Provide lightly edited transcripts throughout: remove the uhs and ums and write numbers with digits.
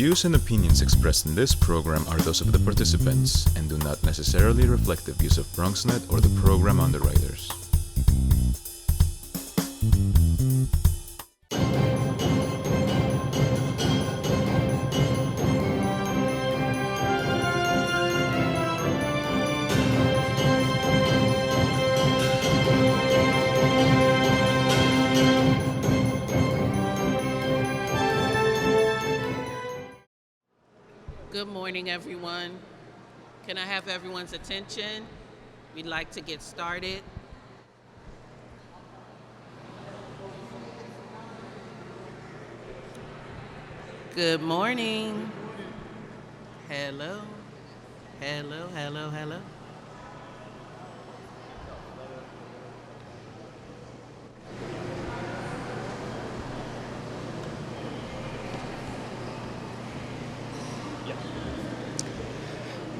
views and opinions expressed in this program are those of the participants and do not necessarily reflect the views of BronxNet or the program underwriters. Good morning, everyone. Can I have everyone's attention? We'd like to get started. Good morning. Hello. Hello, hello, hello.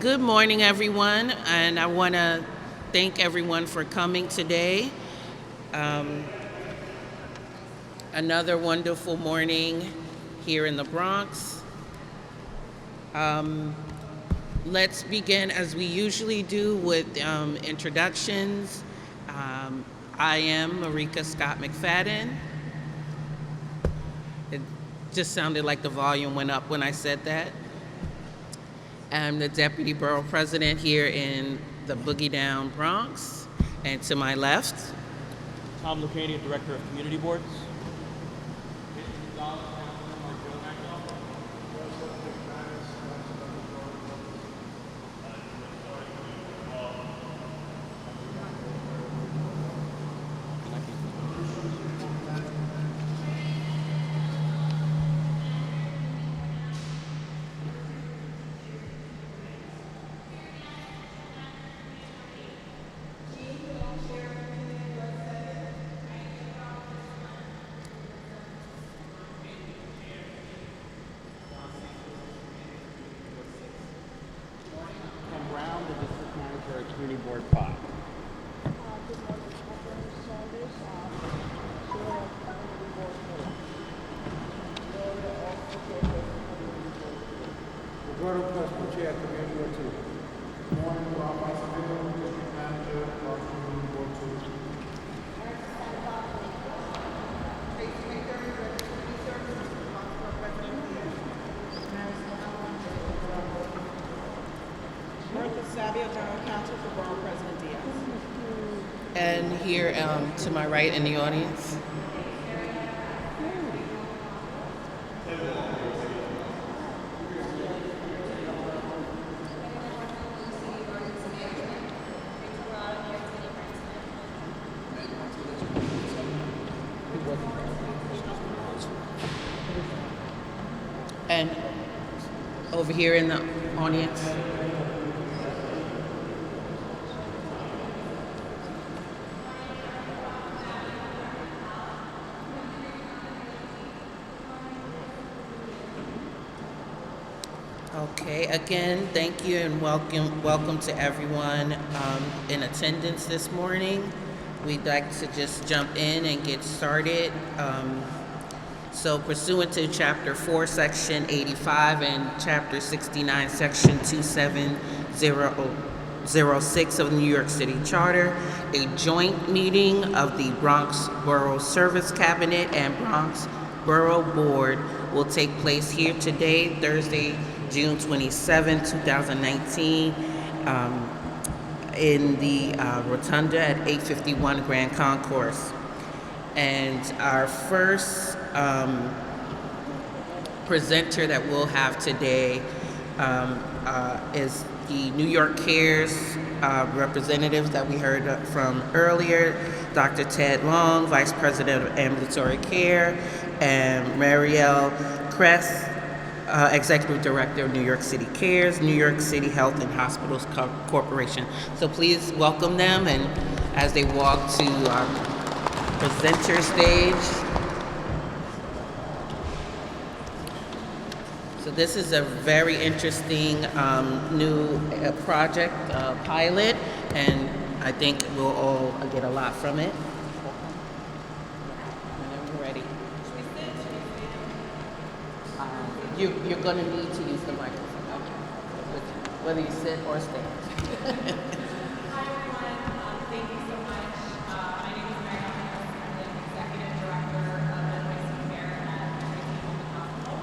Good morning, everyone, and I want to thank everyone for coming today. Another wonderful morning here in the Bronx. Let's begin, as we usually do, with introductions. I am Marika Scott McFadden. It just sounded like the volume went up when I said that. I'm the Deputy Borough President here in the Boogie Down Bronx. And to my left, Tom Lucania, Director of Community Boards. Community Board 5. Borough President Chair, Community Board 2. Morning, Vice Mayor, District Manager, Community Board 2. Savio, General Counsel for Borough President Diaz. and here to my right in the audience. And over here in the audience. Okay, again, thank you and welcome to everyone in attendance this morning. We'd like to just jump in and get started. So pursuant to Chapter 4, Section 85 and Chapter 69, Section 27006 of the New York City Charter, a joint meeting of the Bronx Borough Service Cabinet and Bronx Borough Board will take place here today, Thursday, June 27, 2019, in the Rotunda at 851 Grand Concourse. And our first presenter that we'll have today is the New York Care's representatives that we heard from earlier, Dr. Ted Long, Vice President of Ambulatory Care, and Marielle Kress, Executive Director of New York City Cares, New York City Health and Hospitals Corporation. So please welcome them, and as they walk to our presenter stage. So this is a very interesting new project, pilot, and I think we'll all get a lot from it. Whenever you're ready. You're going to need to use the microphone, whether you sit or stand. Hi everyone, thank you so much. My name is Mary Ellen. I'm the Executive Director of NYC Care at NYC Care Hospital.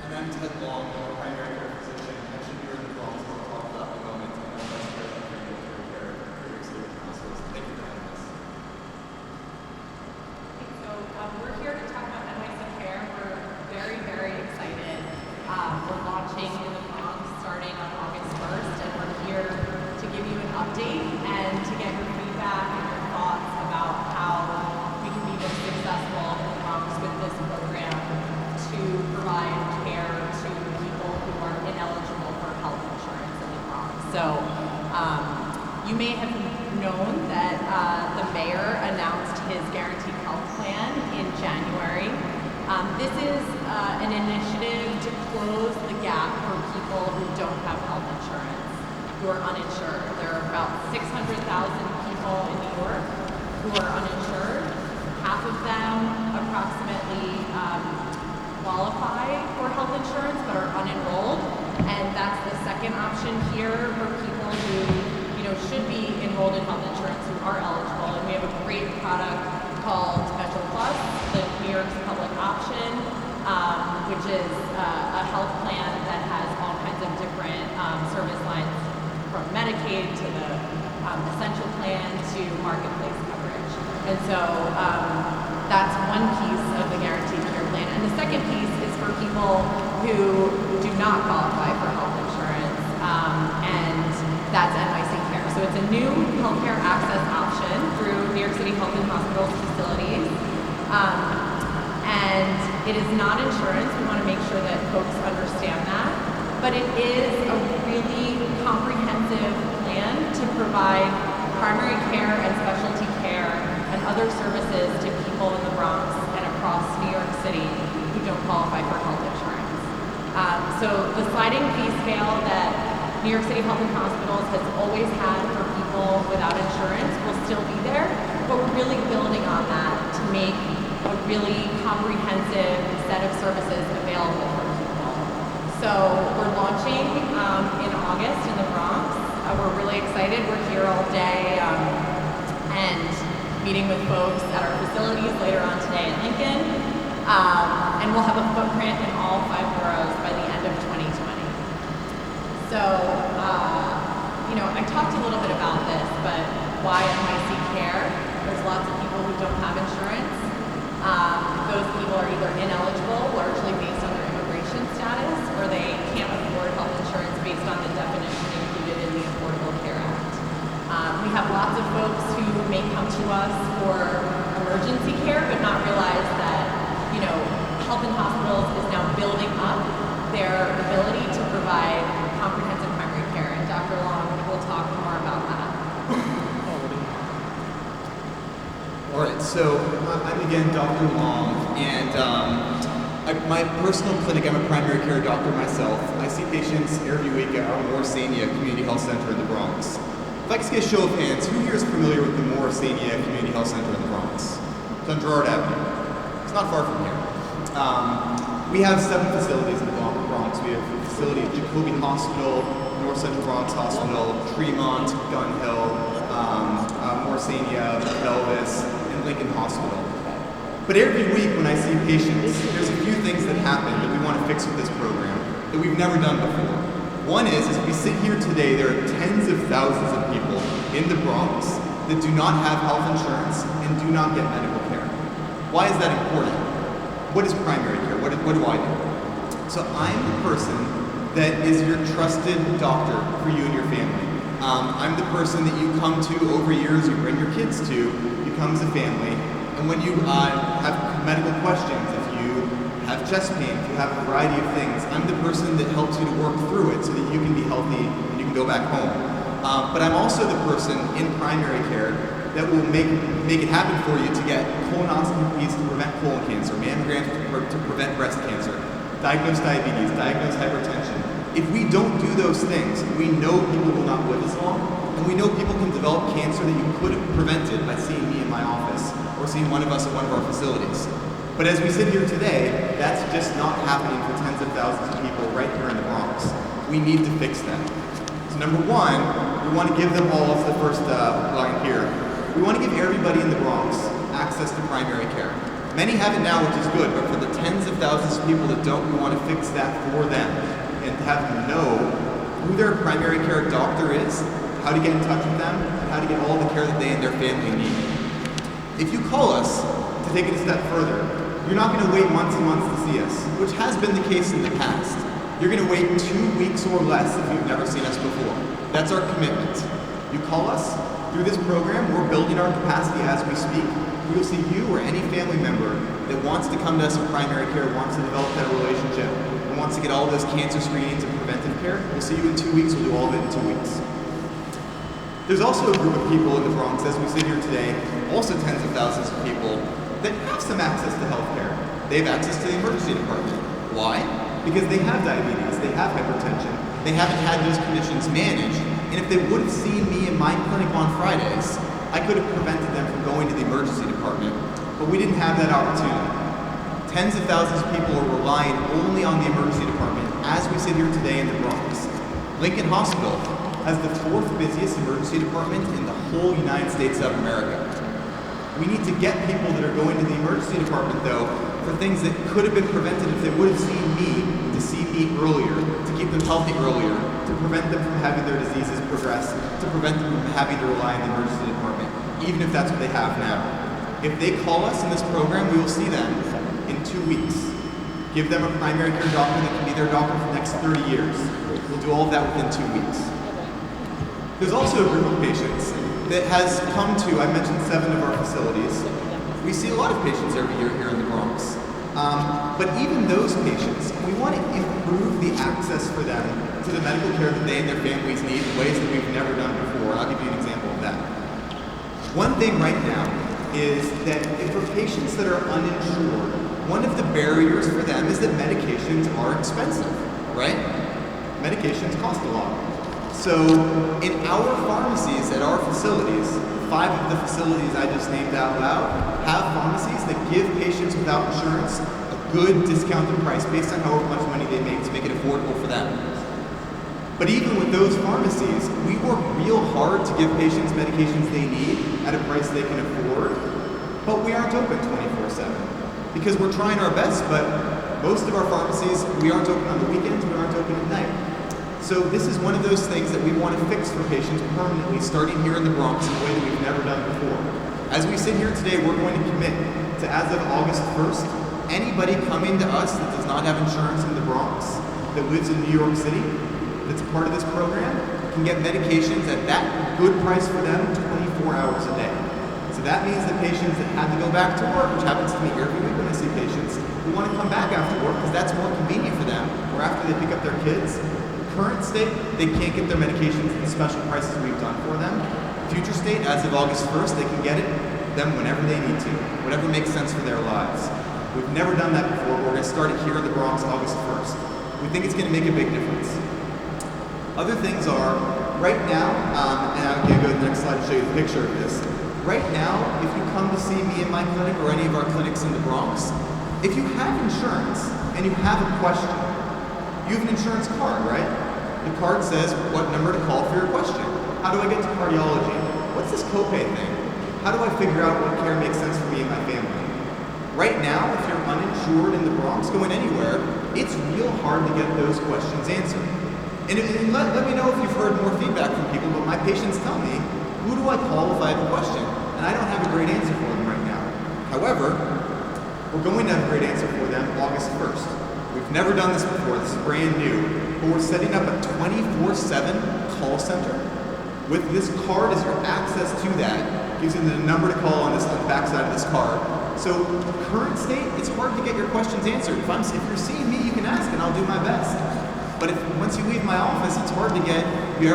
And I'm Ted Long, I'm a primary care physician. I should be here in the Bronx to talk about the moment and I'm Vice President of Ambulatory Care at New York City Hospitals. Thank you for having us. So we're here to talk about NYC Care. We're very, very excited. We're launching in the Bronx starting on August 1st, and we're here to give you an update and to get your feedback and your thoughts about how we can be most successful in the Bronx with this program to provide care to people who are ineligible for health insurance in the Bronx. So you may have known that the mayor announced his guaranteed health plan in January. This is an initiative to close the gap for people who don't have health insurance, who are uninsured. There are about 600,000 people in New York who are uninsured. Half of them approximately qualify for health insurance but are unenrolled, and that's the second option here for people who should be enrolled in health insurance who are eligible. And we have a great product called Special Plus, the New York's public option, which is a health plan that has all kinds of different service lines, from Medicaid to the essential plan to marketplace coverage. And so that's one piece of the guaranteed care plan. And the second piece is for people who do not qualify for health insurance, and that's NYC Care. So it's a new healthcare access option through New York City Health and Hospitals facilities. And it is not insurance. We want to make sure that folks understand that. But it is a really comprehensive plan to provide primary care and specialty care and other services to people in the Bronx and across New York City who don't qualify for health insurance. So the sliding fee scale that New York City Health and Hospitals has always had for people without insurance will still be there, but we're really building on that to make a really comprehensive set of services available for people. So we're launching in August in the Bronx. We're really excited. We're here all day and meeting with folks at our facilities later on today in Lincoln. And we'll have a footprint in all 5 boroughs by the end of 2020. So, I talked a little bit about this, but why NYC Care? There's lots of people who don't have insurance. Those people are either ineligible, largely based on their immigration status, or they can't afford health insurance based on the definition included in the Affordable Care Act. We have lots of folks who may come to us for emergency care, but not realize that, Health and Hospitals is now building up their ability to provide comprehensive primary care, and Dr. Long will talk more about that. All right, so I'm again Dr. Long, and my personal clinic, I'm a primary care doctor myself. I see patients every week at our Morsania Community Health Center in the Bronx. If I could get a show of hands, who here is familiar with the Morsania Community Health Center in the Bronx? It's on Girard Avenue. It's not far from here. We have 7 facilities in the Bronx. We have a facility at Jacobi Hospital, North Central Bronx Hospital, Tremont, Gun Hill, Morsania, Belvis, and Lincoln Hospital. But every week when I see patients, there's a few things that happen that we want to fix with this program that we've never done before. One is, as we sit here today, there are tens of thousands of people in the Bronx that do not have health insurance and do not get medical care. Why is that important? What is primary care? What do I do? So I'm the person that is your trusted doctor for you and your family. I'm the person that you come to over years, you bring your kids to, becomes a family. And when you have medical questions, if you have chest pain, if you have a variety of things, I'm the person that helps you to work through it so that you can be healthy and you can go back home. But I'm also the person in primary care that will make it happen for you to get colonoscopies to prevent colon cancer, mammograms to prevent breast cancer, diagnose diabetes, diagnose hypertension. If we don't do those things, we know people will not live as long, and we know people can develop cancer that you could have prevented by seeing me in my office or seeing one of us at one of our facilities. But as we sit here today, that's just not happening for tens of thousands of people right here in the Bronx. We need to fix that. So number one, we want to give them all, as the first line here, we want to give everybody in the Bronx access to primary care. Many have it now, which is good, but for the tens of thousands of people that don't, we want to fix that for them and have them know who their primary care doctor is, how to get in touch with them, and how to get all the care that they and their family need. If you call us, to take it a step further, you're not going to wait months and months to see us, which has been the case in the past. You're going to wait 2 weeks or less if you've never seen us before. That's our commitment. You call us, through this program, we're building our capacity as we speak. We will see you or any family member that wants to come to us in primary care, wants to develop that relationship, and wants to get all those cancer screenings and preventive care. We'll see you in 2 weeks. We'll do all of it in 2 weeks. There's also a group of people in the Bronx, as we sit here today, also tens of thousands of people, that have some access to health care. They have access to the emergency department. Why? Because they have diabetes, they have hypertension, they haven't had those conditions managed, and if they would have seen me in my clinic on Fridays, I could have prevented them from going to the emergency department, but we didn't have that opportunity. Tens of thousands of people are relying only on the emergency department as we sit here today in the Bronx. Lincoln Hospital has the 4th busiest emergency department in the whole United States of America. We need to get people that are going to the emergency department, though, for things that could have been prevented if they would have seen me, to see me earlier, to keep them healthy earlier, to prevent them from having their diseases progress, to prevent them from having to rely on the emergency department, even if that's what they have now. If they call us in this program, we will see them in 2 weeks. Give them a primary care doctor that can be their doctor for the next 30 years. We'll do all of that within 2 weeks. There's also a group of patients that has come to, I mentioned 7 of our facilities. We see a lot of patients every year here in the Bronx. But even those patients, we want to improve the access for them to the medical care that they and their families need in ways that we've never done before. I'll give you an example of that. One thing right now is that for patients that are uninsured, one of the barriers for them is that medications are expensive, right? Medications cost a lot. So in our pharmacies at our facilities, 5 of the facilities I just named out loud have pharmacies that give patients without insurance a good discounted price based on however much money they make to make it affordable for them. But even with those pharmacies, we work real hard to give patients medications they need at a price they can afford, but we aren't open 24/7 because we're trying our best, but most of our pharmacies, we aren't open on the weekends, we aren't open at night. So this is one of those things that we want to fix for patients permanently, starting here in the Bronx in a way that we've never done before. As we sit here today, we're going to commit to, as of August 1st, anybody coming to us that does not have insurance in the Bronx, that lives in New York City, that's a part of this program, can get medications at that good price for them 24 hours a day. So that means that patients that had to go back to work, which happens to me every week when I see patients, who want to come back after work because that's more convenient for them, or after they pick up their kids. Current state, they can't get their medications at the special prices we've done for them. Future state, as of August 1st, they can get it them whenever they need to, whatever makes sense for their lives. We've never done that before. We're going to start it here in the Bronx August 1st. We think it's going to make a big difference. Other things are, right now, and I'm going to go to the next slide to show you a picture of this. Right now, if you come to see me in my clinic or any of our clinics in the Bronx, if you have insurance and you have a question, you have an insurance card, right? The card says what number to call for your question. How do I get to cardiology? What's this copay thing? How do I figure out what care makes sense for me and my family? Right now, if you're uninsured in the Bronx going anywhere, it's real hard to get those questions answered. And let me know if you've heard more feedback from people, but my patients tell me, who do I call if I have a question? And I don't have a great answer for them right now. However, we're going to have a great answer for them August 1st. We've never done this before, this is brand new, but we're setting up a 24/7 call center. With this card as your access to that, gives you the number to call on the back side of this card. So current state, it's hard to get your questions answered. If you're seeing me, you can ask and I'll do my best. But once you leave my office, it's hard to get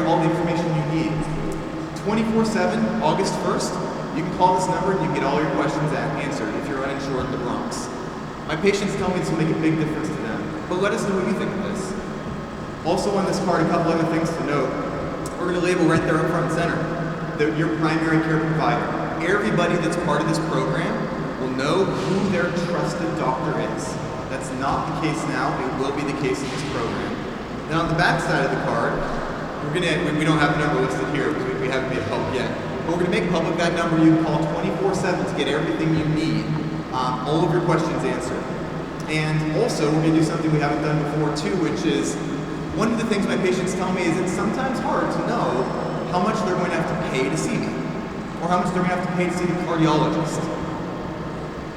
all the information you need. 24/7, August 1st, you can call this number and you can get all your questions answered if you're uninsured in the Bronx. My patients tell me this will make a big difference to them, but let us know what you think of this. Also on this card, a couple other things to note. We're going to label right there up front and center, your primary care provider. Everybody that's part of this program will know who their trusted doctor is. That's not the case now. It will be the case in this program. Now, on the back side of the card, we don't have the number listed here because we haven't made it public yet, but we're going to make public that number you can call 24/7 to get everything you need, all of your questions answered. And also, we're going to do something we haven't done before too, which is, one of the things my patients tell me is it's sometimes hard to know how much they're going to have to pay to see me, or how much they're going to have to pay to see the cardiologist.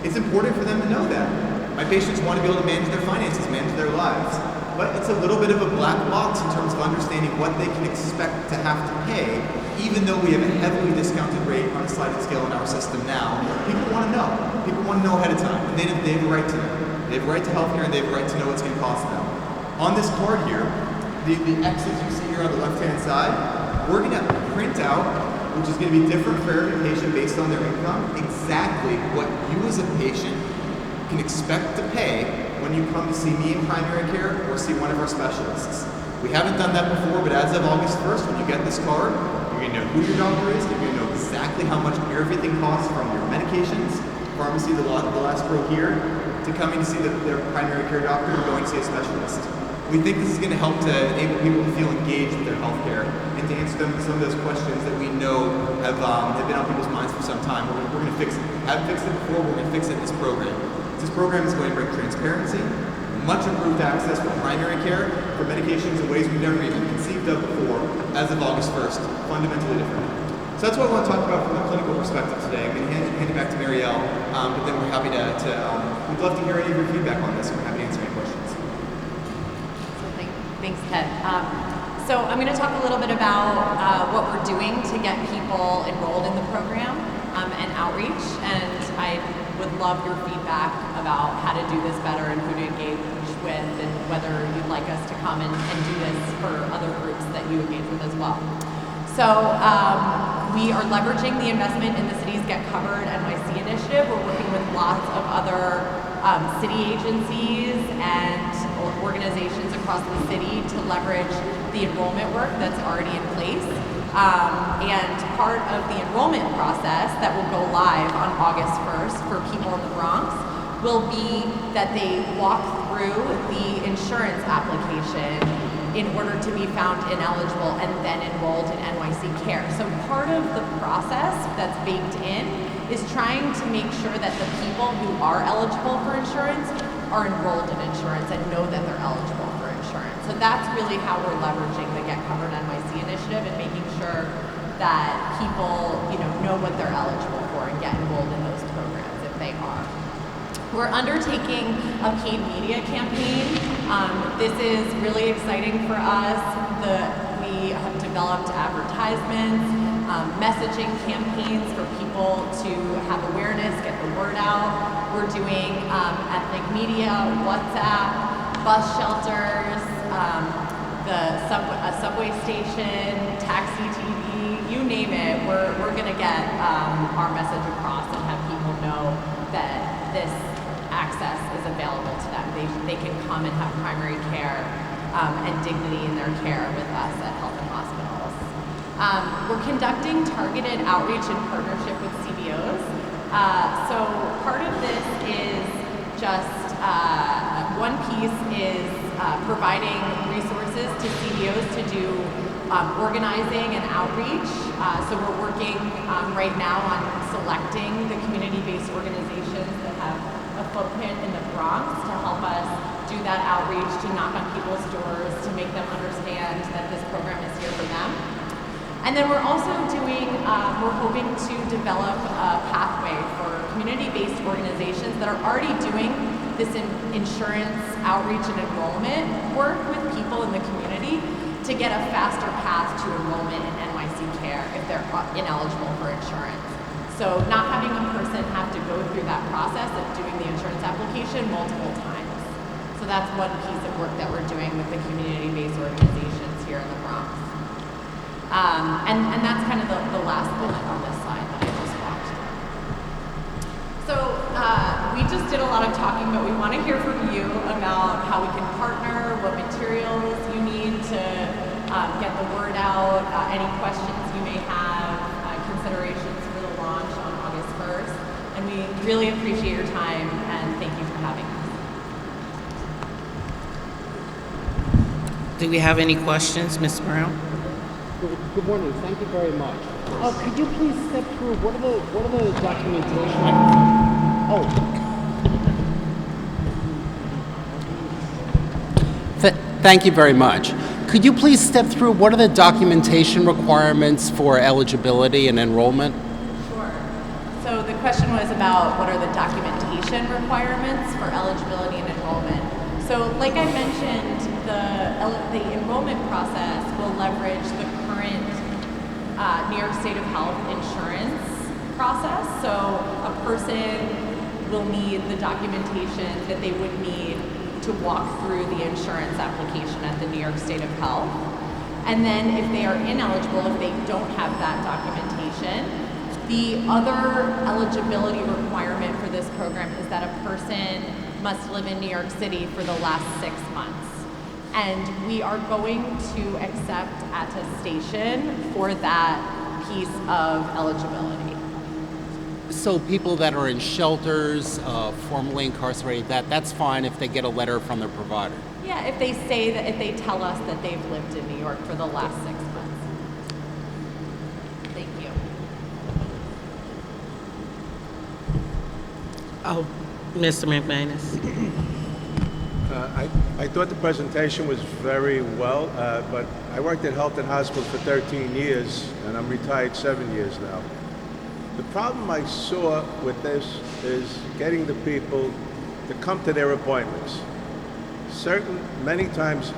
It's important for them to know that. My patients want to be able to manage their finances, manage their lives, but it's a little bit of a black box in terms of understanding what they can expect to have to pay, even though we have a heavily discounted rate on a sliding scale in our system now. People want to know. People want to know ahead of time, and they have a right to know. They have a right to healthcare, and they have a right to know what's going to cost them. On this card here, the X's you see here on the left-hand side, we're going to print out, which is going to be different for every patient based on their income, exactly what you as a patient can expect to pay when you come to see me in primary care or see one of our specialists. We haven't done that before, but as of August 1st, when you get this card, you're going to know who your doctor is, you're going to know exactly how much everything costs from your medications, pharmacy, the last row here, to coming to see their primary care doctor or going to see a specialist. We think this is going to help to enable people to feel engaged with their healthcare and to answer them some of those questions that we know have been on people's minds for some time. We're going to fix it. Haven't fixed it before, we're going to fix it in this program. This program is going to bring transparency, much improved access for primary care, for medications in ways we've never even conceived of before, as of August 1st, fundamentally different. So that's what I want to talk about from a clinical perspective today. I'm going to hand it back to Marielle, but then we're happy we'd love to hear any of your feedback on this, and we're happy to answer any questions. So thanks, Ted. So I'm going to talk a little bit about what we're doing to get people enrolled in the program and outreach, and I would love your feedback about how to do this better and who to engage with, and whether you'd like us to come and do this for other groups that you engage with as well. So we are leveraging the investment in the city's Get Covered NYC initiative. We're working with lots of other city agencies and organizations across the city to leverage the enrollment work that's already in place. And part of the enrollment process that will go live on August 1st for people in the Bronx will be that they walk through the insurance application in order to be found ineligible and then enrolled in NYC Care. So part of the process that's baked in is trying to make sure that the people who are eligible for insurance are enrolled in insurance and know that they're eligible for insurance. So that's really how we're leveraging the Get Covered NYC initiative and making sure that people, know what they're eligible for and get enrolled in those programs if they are. We're undertaking a paid media campaign. This is really exciting for us. We have developed advertisements, messaging campaigns for people to have awareness, get the word out. We're doing ethnic media, WhatsApp, bus shelters, a subway station, taxi TV, you name it. We're going to get our message across and have people know that this access is available to them. They can come and have primary care and dignity in their care with us at health and hospitals. We're conducting targeted outreach in partnership with CBOs. So part of this is just one piece is providing resources to CBOs to do organizing and outreach. So we're working right now on selecting the community-based organizations that have a footprint in the Bronx to help us do that outreach, to knock on people's doors, to make them understand that this program is here for them. And then we're also we're hoping to develop a pathway for community-based organizations that are already doing this insurance outreach and enrollment work with people in the community to get a faster path to enrollment in NYC Care if they're ineligible for insurance. So not having a person have to go through that process of doing the insurance application multiple times. So that's one piece of work that we're doing with the community-based organizations here in the Bronx. And that's kind of the last bullet on this slide that I just walked through. So we just did a lot of talking, but we want to hear from you about how we can partner, what materials you need to get the word out, any questions you may have, considerations for the launch on August 1st, and we really appreciate your time and thank you for having us. Do we have any questions, Ms. Brown? Good morning. Thank you very much. Could you please step through what are the documentation? Thank you very much. Could you please step through what are the documentation requirements for eligibility and enrollment? Sure. So the question was about what are the documentation requirements for eligibility and enrollment. So like I mentioned, the enrollment process will leverage the current New York State of Health insurance process. So a person will need the documentation that they would need to walk through the insurance application at the New York State of Health. And then if they are ineligible, if they don't have that documentation, the other eligibility requirement for this program is that a person must live in New York City for the last 6 months. And we are going to accept attestation for that piece of eligibility. So people that are in shelters, formerly incarcerated, that's fine if they get a letter from their provider. Yeah, if they tell us that they've lived in New York for the last 6 months. Thank you. Oh, Mr. McManus. I thought the presentation was very well, but I worked at Health and Hospitals for 13 years, and I'm retired 7 years now. The problem I saw with this is getting the people to come to their appointments. Many times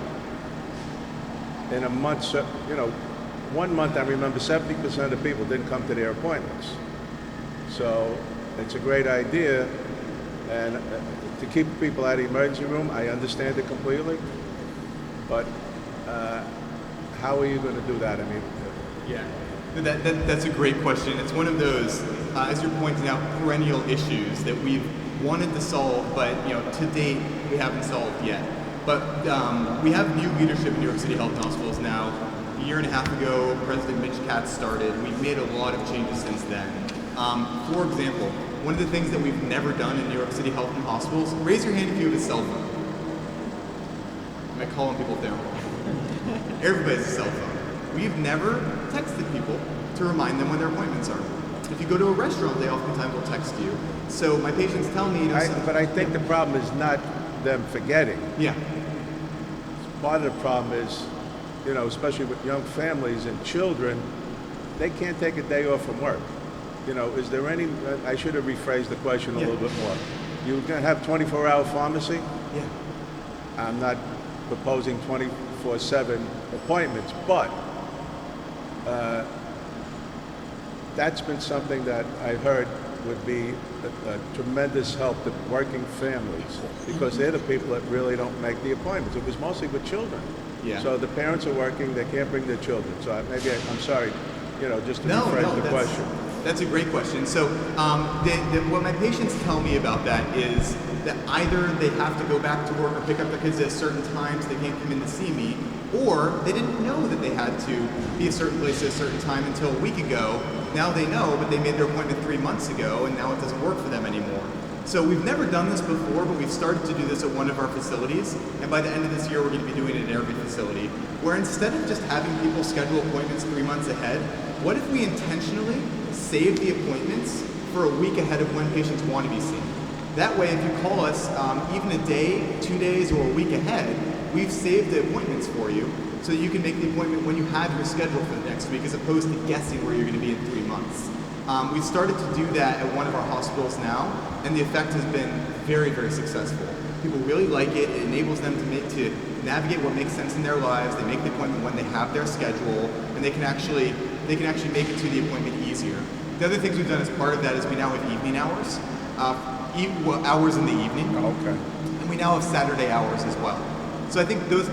in a month, 1 month I remember 70% of people didn't come to their appointments. So it's a great idea, and to keep people out of the emergency room, I understand it completely, but how are you going to do that? I mean, Yeah, that's a great question. It's one of those, as you're pointing out, perennial issues that we've wanted to solve, but to date we haven't solved yet. But we have new leadership in New York City Health and Hospitals now. A year and a half ago, President Mitch Katz started. We've made a lot of changes since then. For example, one of the things that we've never done in New York City Health and Hospitals, raise your hand if you have a cell phone. Am I calling people down? Everybody has a cell phone. We've never texted people to remind them when their appointments are. If you go to a restaurant, they oftentimes will text you. So my patients tell me, but I think the problem is not them forgetting. Yeah. Part of the problem is, especially with young families and children, they can't take a day off from work. Is there any, I should have rephrased the question a little bit more. You're going to have 24-hour pharmacy? Yeah. I'm not proposing 24/7 appointments, but that's been something that I heard would be a tremendous help to working families, because they're the people that really don't make the appointments. It was mostly with children. Yeah. So the parents are working, they can't bring their children. So I'm sorry, just to rephrase the question. That's a great question. So what my patients tell me about that is that either they have to go back to work or pick up their kids at certain times, they can't come in to see me, or they didn't know that they had to be a certain place at a certain time until a week ago. Now they know, but they made their appointment 3 months ago, and now it doesn't work for them anymore. So we've never done this before, but we've started to do this at one of our facilities, and by the end of this year, we're going to be doing it at every facility, where instead of just having people schedule appointments 3 months ahead, what if we intentionally save the appointments for a week ahead of when patients want to be seen? That way, if you call us even a day, 2 days, or a week ahead, we've saved the appointments for you, so you can make the appointment when you have your schedule for the next week, as opposed to guessing where you're going to be in 3 months. We've started to do that at one of our hospitals now, and the effect has been very, very successful. People really like it. It enables them to navigate what makes sense in their lives. They make the appointment when they have their schedule, and they can actually make it to the appointment easier. The other things we've done as part of that is we now have evening hours, hours in the evening. Okay. And we now have Saturday hours as well. So I think those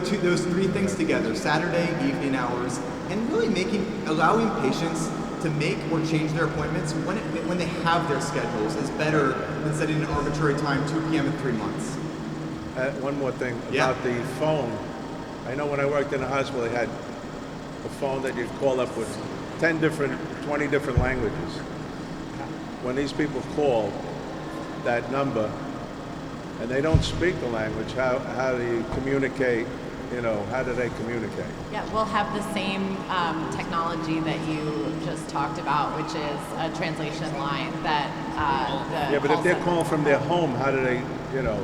three things together, Saturday, evening hours, and really allowing patients to make or change their appointments when they have their schedules is better than setting an arbitrary time, 2 p.m. in 3 months. One more thing about the phone. I know when I worked in a hospital, they had a phone that you'd call up with 20 different languages. When these people call, that number, and they don't speak the language, how do you communicate? You know, how do they communicate? Yeah, we'll have the same technology that you just talked about, which is a translation line that the Yeah, but if they're calling from their home, how do they, you know?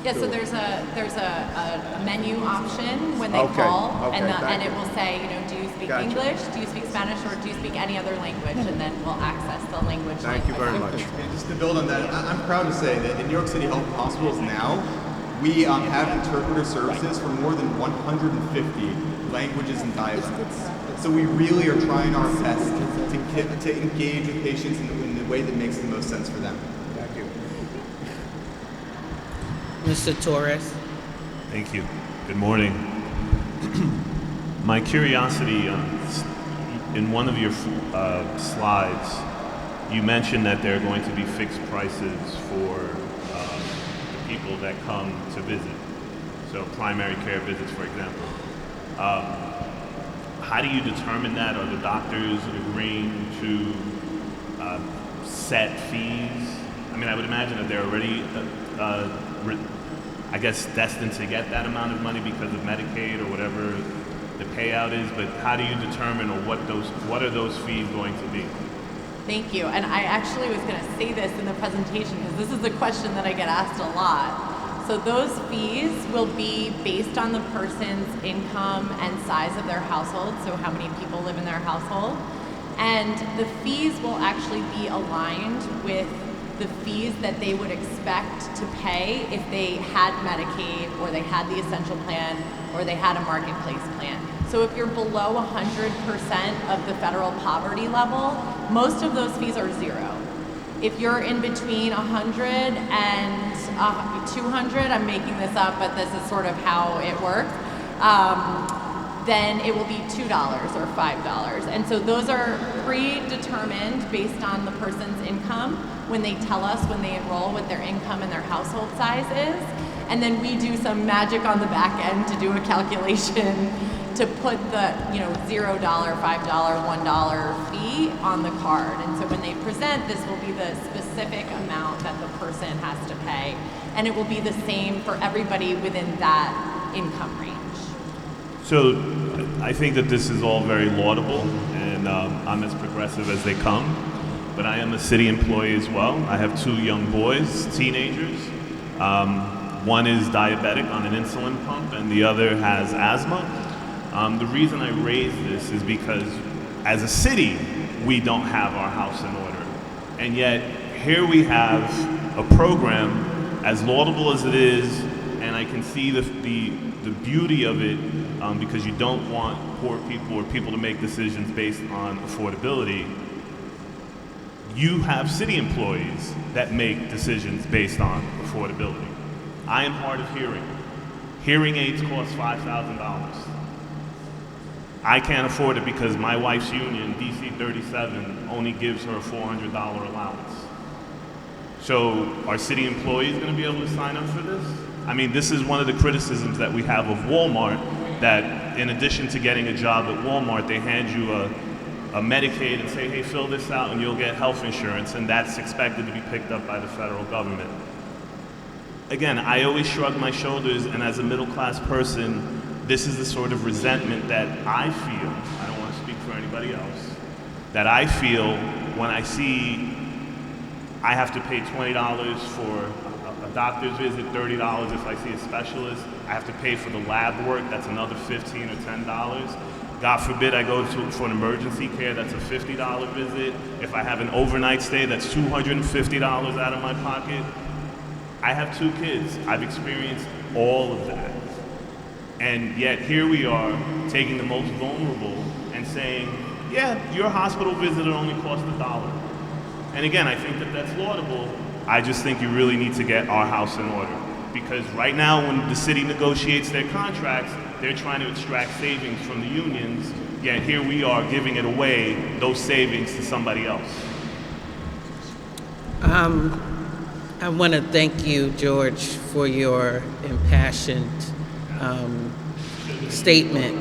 Yeah, so there's a menu option when they Okay, call, okay, and thank it you. will say, you know, do you speak Gotcha. English, do you speak Spanish, or do you speak any other language, and then we'll access the language. Thank you very much. And just to build on that, I'm proud to say that in New York City Health Hospitals now, we have interpreter services for more than 150 languages and dialects. So we really are trying our best to engage with patients in the way that makes the most sense for them. Thank you. Mr. Torres? Thank you. Good morning. My curiosity, in one of your slides, you mentioned that there are going to be fixed prices for the people that come to visit. So primary care visits, for example. How do you determine that? Are the doctors agreeing to set fees? I mean, I would imagine that they're already I guess destined to get that amount of money because of Medicaid or whatever the payout is, but how do you determine, or what are those fees going to be? Thank you. And I actually was going to say this in the presentation because this is a question that I get asked a lot. So those fees will be based on the person's income and size of their household, so how many people live in their household. And the fees will actually be aligned with the fees that they would expect to pay if they had Medicaid, or they had the essential plan, or they had a marketplace plan. So if you're below 100% of the federal poverty level, most of those fees are zero. If you're in between 100 and 200, I'm making this up, but this is sort of how it works, then it will be $2 or $5. And so those are predetermined based on the person's income when they tell us when they enroll what their income and their household size is. And then we do some magic on the back end to do a calculation to put the $0, $5, $1 fee on the card. And so when they present, this will be the specific amount that the person has to pay. And it will be the same for everybody within that income range. So I think that this is all very laudable, and I'm as progressive as they come, but I am a city employee as well. I have 2 young boys, teenagers. One is diabetic on an insulin pump, and the other has asthma. The reason I raise this is because as a city, we don't have our house in order. And yet, here we have a program, as laudable as it is, and I can see the beauty of it, because you don't want poor people or people to make decisions based on affordability. You have city employees that make decisions based on affordability. I am hard of hearing. Hearing aids cost $5,000. I can't afford it because my wife's union, DC 37, only gives her a $400 allowance. So are city employees going to be able to sign up for this? I mean, this is one of the criticisms that we have of Walmart, that in addition to getting a job at Walmart, they hand you a Medicaid and say, hey, fill this out and you'll get health insurance, and that's expected to be picked up by the federal government. Again, I always shrug my shoulders, and as a middle-class person, this is the sort of resentment that I feel, I don't want to speak for anybody else, that I feel when I see I have to pay $20 for a doctor's visit, $30 if I see a specialist. I have to pay for the lab work, that's another $15 or $10. God forbid I go for an emergency care, that's a $50 visit. If I have an overnight stay, that's $250 out of my pocket. I have 2 kids. I've experienced all of that. And yet here we are taking the most vulnerable and saying, yeah, your hospital visit will only cost $1. And again, I think that that's laudable. I just think you really need to get our house in order. Because right now, when the city negotiates their contracts, they're trying to extract savings from the unions, yet here we are giving it away, those savings, to somebody else. I want to thank you, George, for your impassioned statement.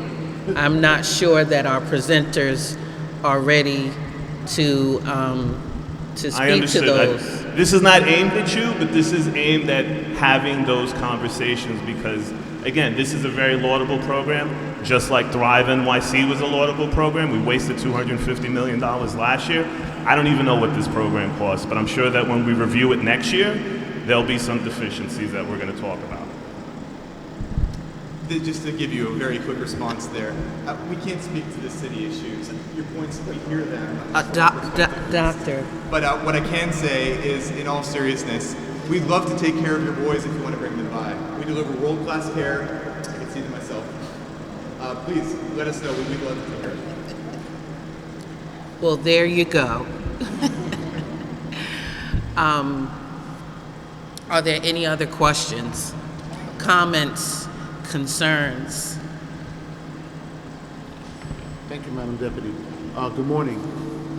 I'm not sure that our presenters are ready to speak to those. this is not aimed at you, but this is aimed at having those conversations because, again, this is a very laudable program. Just like Thrive NYC was a laudable program. We wasted $250 million last year. I don't even know what this program costs, but I'm sure that when we review it next year, there'll be some deficiencies that we're going to talk about. Just to give you a very quick response there, we can't speak to the city issues. Your points, we hear them. Doctor. But what I can say is, in all seriousness, we'd love to take care of your boys if you want to bring them by. We deliver world-class care. I can see them myself. Please let us know. We'd love to take care of you. Well, there you go. Are there any other questions, comments, concerns? Thank you, Madam Deputy. Good morning.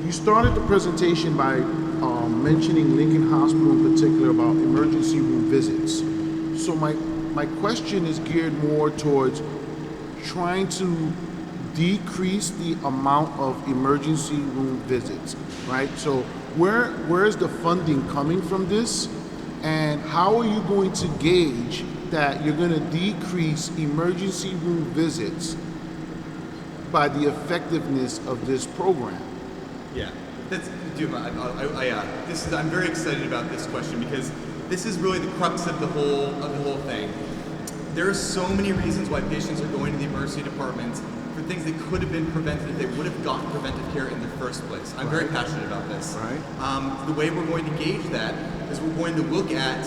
You started the presentation by mentioning Lincoln Hospital in particular about emergency room visits. So my question is geared more towards trying to decrease the amount of emergency room visits, right? So where is the funding coming from this? And how are you going to gauge that you're going to decrease emergency room visits by the effectiveness of this program? Yeah, I'm very excited about this question because this is really the crux of the whole thing. There are so many reasons why patients are going to the emergency department for things that could have been prevented if they would have gotten preventive care in the first place. I'm very passionate about this. Right. The way we're going to gauge that is we're going to look at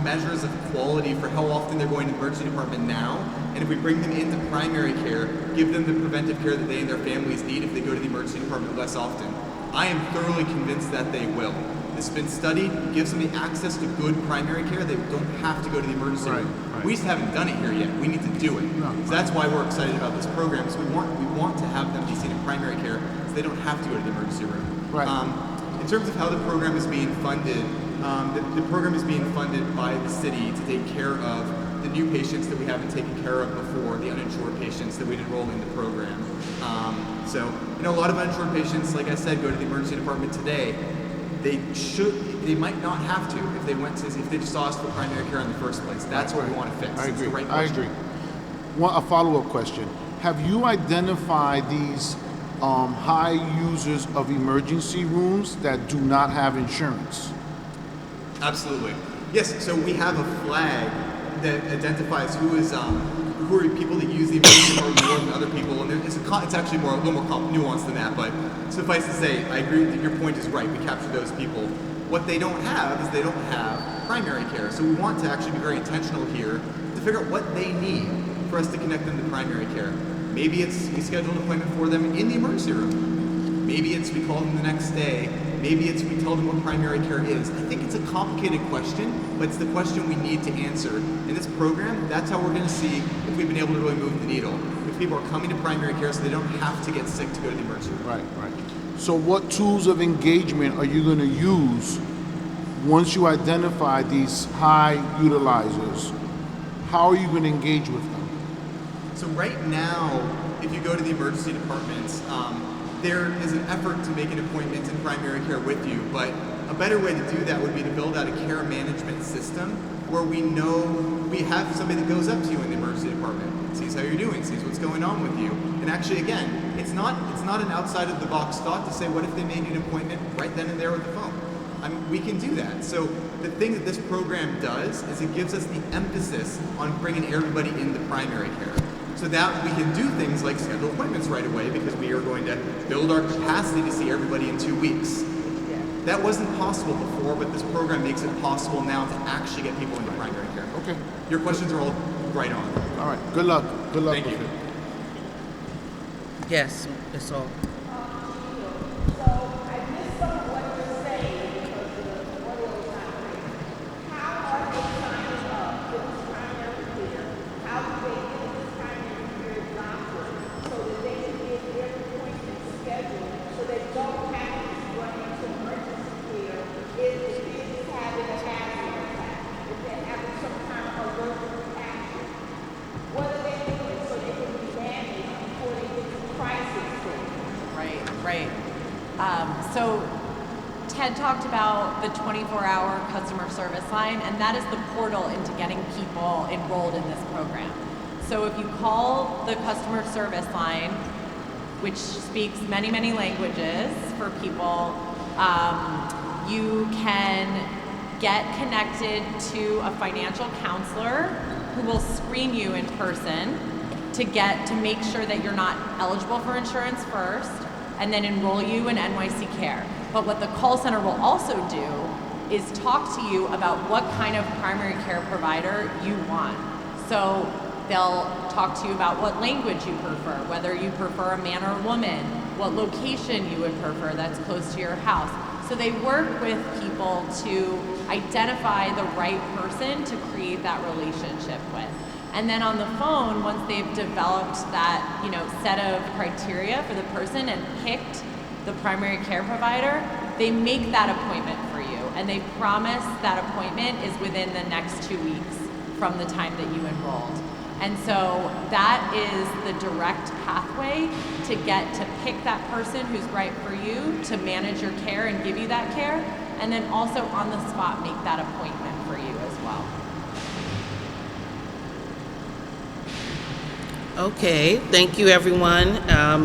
measures of quality for how often they're going to the emergency department now, and if we bring them into primary care, give them the preventive care that they and their families need if they go to the emergency department less often. I am thoroughly convinced that they will. This has been studied, gives them the access to good primary care. They don't have to go to the emergency room. Right. We just haven't done it here yet. We need to do it. So that's why we're excited about this program. So we want to have them be seen in primary care so they don't have to go to the emergency room. Right. In terms of how the program is being funded, the program is being funded by the city to take care of the new patients that we haven't taken care of before, the uninsured patients that we'd enroll in the program. So, a lot of uninsured patients, like I said, go to the emergency department today. They might not have to if they just saw us for primary care in the first place. That's what we want to fix. I agree. It's the right I question. agree. A follow-up question. Have you identified these high users of emergency rooms that do not have insurance? Absolutely. Yes, so we have a flag that identifies who are people that use the emergency department more than other people, and it's actually a little more nuanced than that, but suffice to say, I agree that your point is right. We capture those people. What they don't have is they don't have primary care, so we want to actually be very intentional here to figure out what they need for us to connect them to primary care. Maybe it's we schedule an appointment for them in the emergency room. Maybe it's we call them the next day. Maybe it's we tell them what primary care is. I think it's a complicated question, but it's the question we need to answer. In this program, that's how we're going to see if we've been able to really move the needle. If people are coming to primary care so they don't have to get sick to go to the emergency room. Right. So what tools of engagement are you going to use once you identify these high utilizers? How are you going to engage with them? So right now, if you go to the emergency departments, there is an effort to make an appointment in primary care with you, but a better way to do that would be to build out a care management system where we know we have somebody that goes up to you in the emergency department, sees how you're doing, sees what's going on with you. And actually, again, it's not an outside of the box thought to say, what if they made an appointment right then and there with the phone? I mean, we can do that. So the thing that this program does is it gives us the emphasis on bringing everybody into primary care. So that we can do things like schedule appointments right away because we are going to build our capacity to see everybody in 2 weeks. That wasn't possible before, but this program makes it possible now to actually get people into primary care. Okay. Your questions are all right on. All right. Good luck. Good luck Thank with you. it. Yes, it's all. Right. So Ted talked about the 24-hour customer service line, and that is the portal into getting people enrolled in this program. So if you call the customer service line, which speaks many, many languages for people, you can get connected to a financial counselor who will screen you in person to make sure that you're not eligible for insurance first, and then enroll you in NYC Care. But what the call center will also do is talk to you about what kind of primary care provider you want. So they'll talk to you about what language you prefer, whether you prefer a man or a woman, what location you would prefer that's close to your house. So they work with people to identify the right person to create that relationship with. And then on the phone, once they've developed that, set of criteria for the person and picked the primary care provider, they make that appointment for you. And they promise that appointment is within the next 2 weeks from the time that you enrolled. And so that is the direct pathway to get to pick that person who's right for you, to manage your care and give you that care, and then also on the spot make that appointment for you as well. Okay, thank you everyone.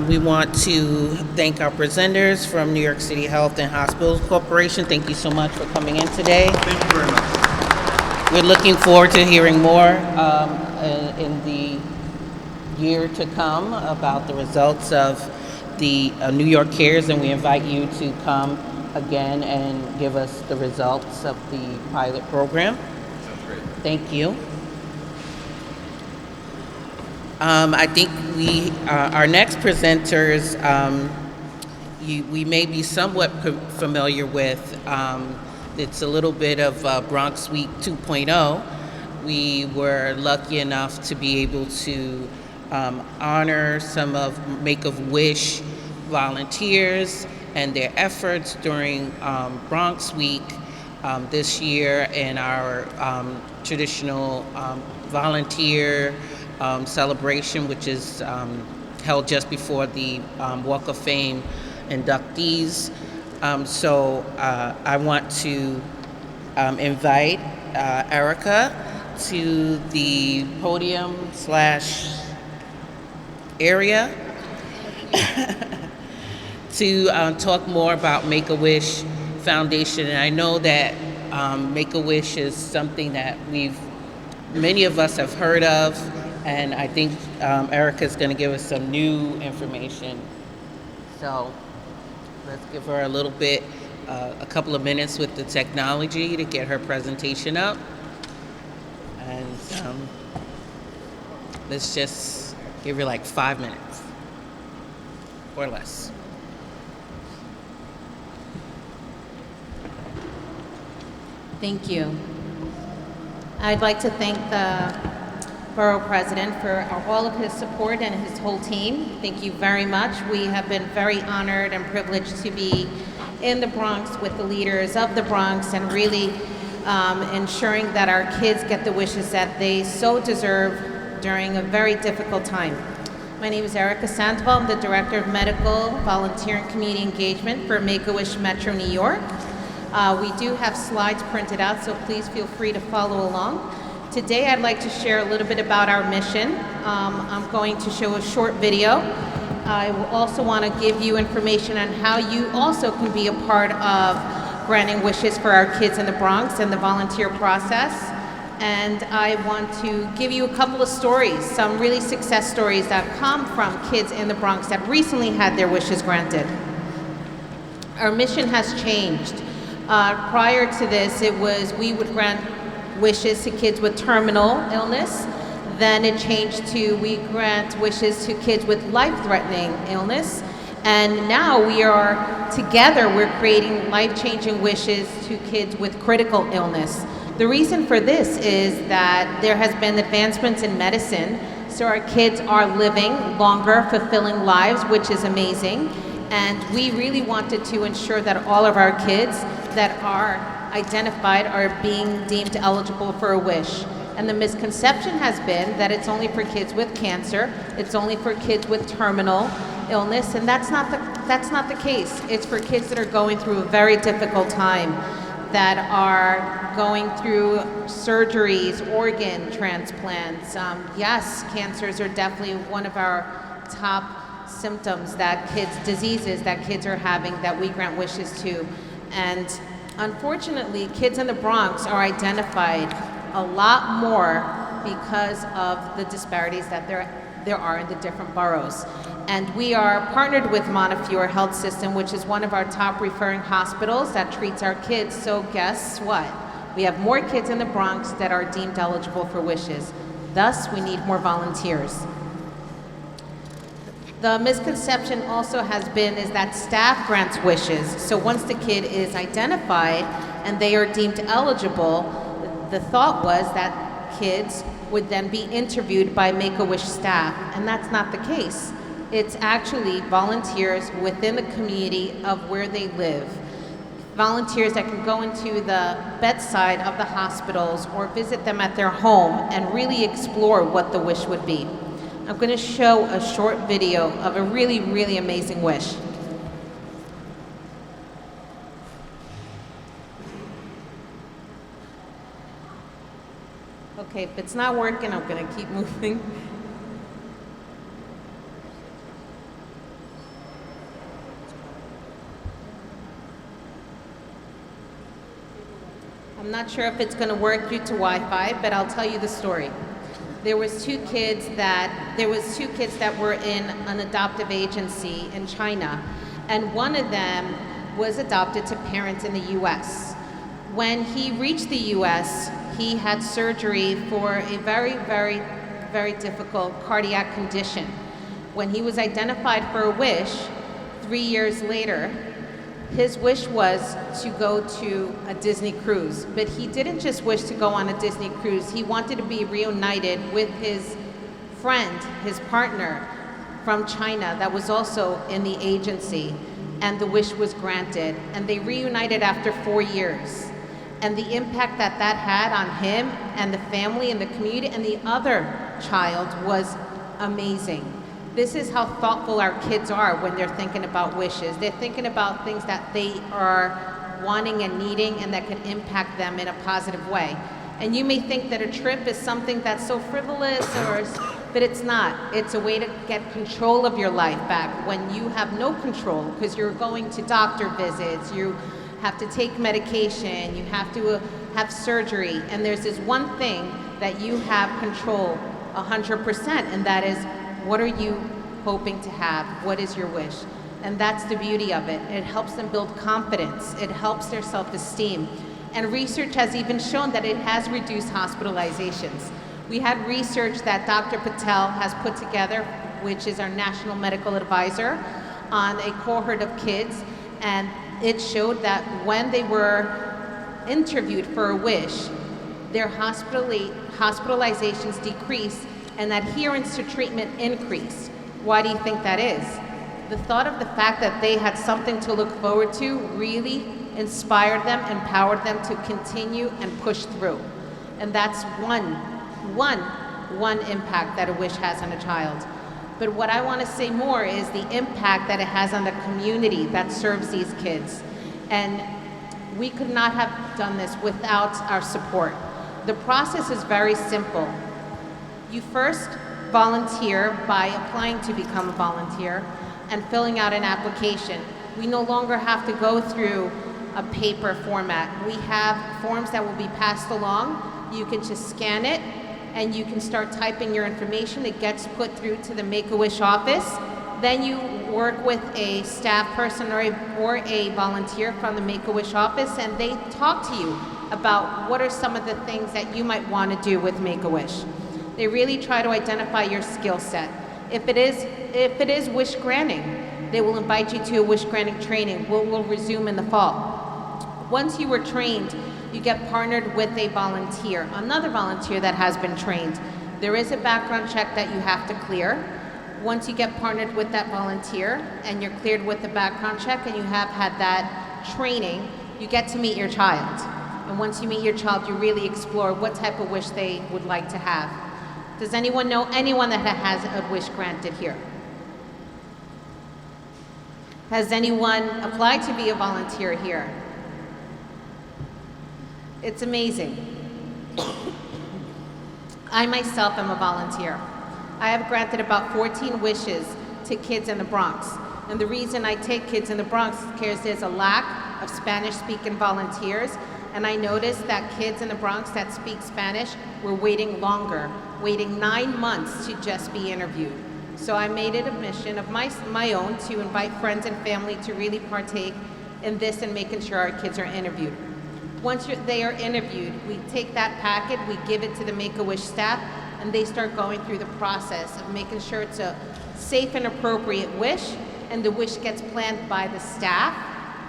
We want to thank our presenters from New York City Health and Hospitals Corporation. Thank you so much for coming in today. Thank you very much. We're looking forward to hearing more in the year to come about the results of the New York Cares, and we invite you to come again and give us the results of the pilot program. Sounds great. Thank you. I think our next presenters, we may be somewhat familiar with. It's a little bit of Bronx Week 2.0. We were lucky enough to be able to honor some of Make-A-Wish volunteers and their efforts during Bronx Week this year in our traditional volunteer celebration, which is held just before the Walk of Fame inductees. So I want to invite Erica to the podium / area to talk more about Make-A-Wish Foundation. And I know that Make-A-Wish is something that many of us have heard of, and I think Erica's going to give us some new information. So let's give her a couple of minutes with the technology to get her presentation up. And let's just give her like 5 minutes or less. Thank you. I'd like to thank the Borough President for all of his support and his whole team. Thank you very much. We have been very honored and privileged to be in the Bronx with the leaders of the Bronx and really ensuring that our kids get the wishes that they so deserve during a very difficult time. My name is Erica Sandoval. I'm the Director of Medical, Volunteer, and Community Engagement for Make-A-Wish Metro New York. We do have slides printed out, so please feel free to follow along. Today I'd like to share a little bit about our mission. I'm going to show a short video. I will also want to give you information on how you also can be a part of granting wishes for our kids in the Bronx and the volunteer process. And I want to give you a couple of stories, some really success stories that come from kids in the Bronx that recently had their wishes granted. Our mission has changed. Prior to this, it was we would grant wishes to kids with terminal illness. Then it changed to we grant wishes to kids with life-threatening illness. And now we're creating life-changing wishes to kids with critical illness. The reason for this is that there has been advancements in medicine, so our kids are living longer, fulfilling lives, which is amazing. And we really wanted to ensure that all of our kids that are identified are being deemed eligible for a wish. And the misconception has been that it's only for kids with cancer, it's only for kids with terminal illness, and that's not the case. It's for kids that are going through a very difficult time, that are going through surgeries, organ transplants. Yes, cancers are definitely one of our top symptoms diseases that kids are having that we grant wishes to. And unfortunately, kids in the Bronx are identified a lot more because of the disparities that there are in the different boroughs. And we are partnered with Montefiore Health System, which is one of our top referring hospitals that treats our kids. So guess what? We have more kids in the Bronx that are deemed eligible for wishes. Thus, we need more volunteers. The misconception also has been is that staff grants wishes. So once the kid is identified and they are deemed eligible, the thought was that kids would then be interviewed by Make-A-Wish staff, and that's not the case. It's actually volunteers within the community of where they live. Volunteers that can go into the bedside of the hospitals or visit them at their home and really explore what the wish would be. I'm going to show a short video of a really, really amazing wish. Okay, if it's not working, I'm going to keep moving. I'm not sure if it's going to work due to Wi-Fi, but I'll tell you the story. There was two kids that were in an adoptive agency in China, and one of them was adopted to parents in the U.S. When he reached the U.S., he had surgery for a very, very, very difficult cardiac condition. When he was identified for a wish, 3 years later, his wish was to go to a Disney cruise. But he didn't just wish to go on a Disney cruise. He wanted to be reunited with his friend, his partner from China that was also in the agency. And the wish was granted. And they reunited after 4 years. And the impact that had on him and the family and the community and the other child was amazing. This is how thoughtful our kids are when they're thinking about wishes. They're thinking about things that they are wanting and needing and that can impact them in a positive way. And you may think that a trip is something that's so frivolous, but it's not. It's a way to get control of your life back when you have no control because you're going to doctor visits, you have to take medication, you have to have surgery, and there's this one thing that you have control 100%, and that is, what are you hoping to have? What is your wish? And that's the beauty of it. It helps them build confidence. It helps their self-esteem. And research has even shown that it has reduced hospitalizations. We had research that Dr. Patel has put together, which is our national medical advisor, on a cohort of kids, and it showed that when they were interviewed for a wish, their hospitalizations decreased and adherence to treatment increased. Why do you think that is? The thought of the fact that they had something to look forward to really inspired them, empowered them to continue and push through. And that's one impact that a wish has on a child. But what I want to say more is the impact that it has on the community that serves these kids. And we could not have done this without our support. The process is very simple. You first volunteer by applying to become a volunteer and filling out an application. We no longer have to go through a paper format. We have forms that will be passed along. You can just scan it and you can start typing your information. It gets put through to the Make-A-Wish office. Then you work with a staff person or a volunteer from the Make-A-Wish office, and they talk to you about what are some of the things that you might want to do with Make-A-Wish. They really try to identify your skill set. If it is wish granting, they will invite you to a wish granting training. We'll resume in the fall. Once you were trained, you get partnered with a volunteer, another volunteer that has been trained. There is a background check that you have to clear. Once you get partnered with that volunteer and you're cleared with the background check and you have had that training, you get to meet your child. And once you meet your child, you really explore what type of wish they would like to have. Does anyone know anyone that has a wish granted here? Has anyone applied to be a volunteer here? It's amazing. I myself am a volunteer. I have granted about 14 wishes to kids in the Bronx. And the reason I take kids in the Bronx is because there's a lack of Spanish-speaking volunteers. And I noticed that kids in the Bronx that speak Spanish were waiting longer, waiting 9 months to just be interviewed. So I made it a mission of my own to invite friends and family to really partake in this and making sure our kids are interviewed. Once they are interviewed, we take that packet, we give it to the Make-A-Wish staff, and they start going through the process of making sure it's a safe and appropriate wish, and the wish gets planned by the staff,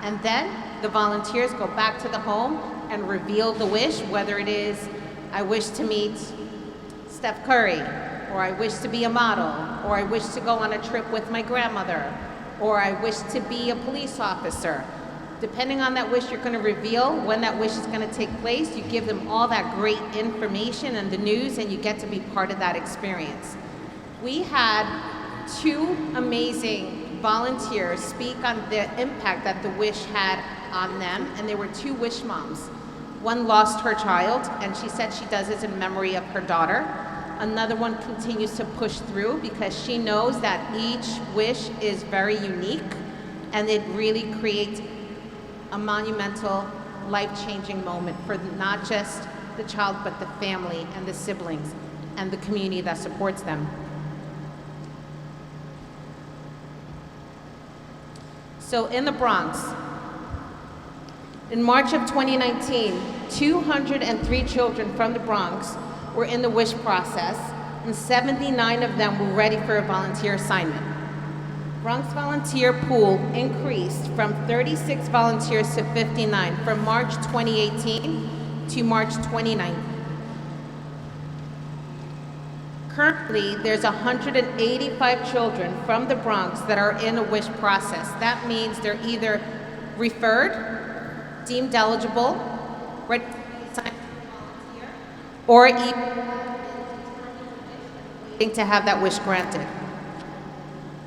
and then the volunteers go back to the home and reveal the wish, whether it is, I wish to meet Steph Curry, or I wish to be a model, or I wish to go on a trip with my grandmother, or I wish to be a police officer. Depending on that wish you're going to reveal, when that wish is going to take place, you give them all that great information and the news, and you get to be part of that experience. We had 2 amazing volunteers speak on the impact that the wish had on them, and there were 2 wish moms. One lost her child, and she said she does this in memory of her daughter. Another one continues to push through because she knows that each wish is very unique, and it really creates a monumental, life-changing moment for not just the child, but the family and the siblings and the community that supports them. So in the Bronx, in March of 2019, 203 children from the Bronx were in the WISH process, and 79 of them were ready for a volunteer assignment. Bronx volunteer pool increased from 36 volunteers to 59 from March 2018 to March 2019. Currently, there's 185 children from the Bronx that are in a WISH process. That means they're either referred, deemed eligible, ready to be assigned to volunteer, or even waiting to have that WISH granted.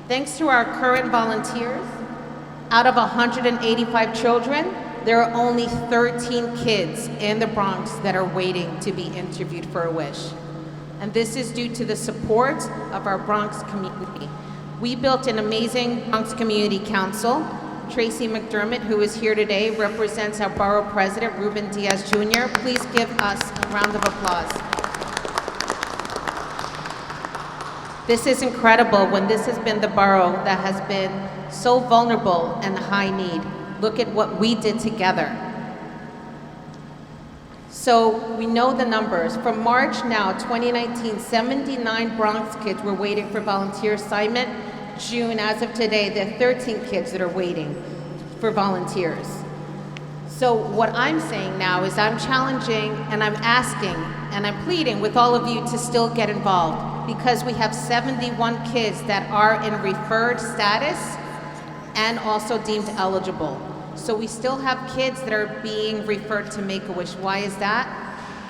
Thanks to our current volunteers, out of 185 children, there are only 13 kids in the Bronx that are waiting to be interviewed for a WISH. And this is due to the support of our Bronx community. We built an amazing Bronx Community Council. Tracy McDermott, who is here today, represents our Borough President, Ruben Diaz Jr. Please give us a round of applause. This is incredible when this has been the borough that has been so vulnerable and high need. Look at what we did together. So we know the numbers. From March now, 2019, 79 Bronx kids were waiting for volunteer assignment. June, as of today, there are 13 kids that are waiting for volunteers. So what I'm saying now is I'm challenging and I'm asking and I'm pleading with all of you to still get involved, because we have 71 kids that are in referred status and also deemed eligible. So we still have kids that are being referred to Make-A-Wish. Why is that?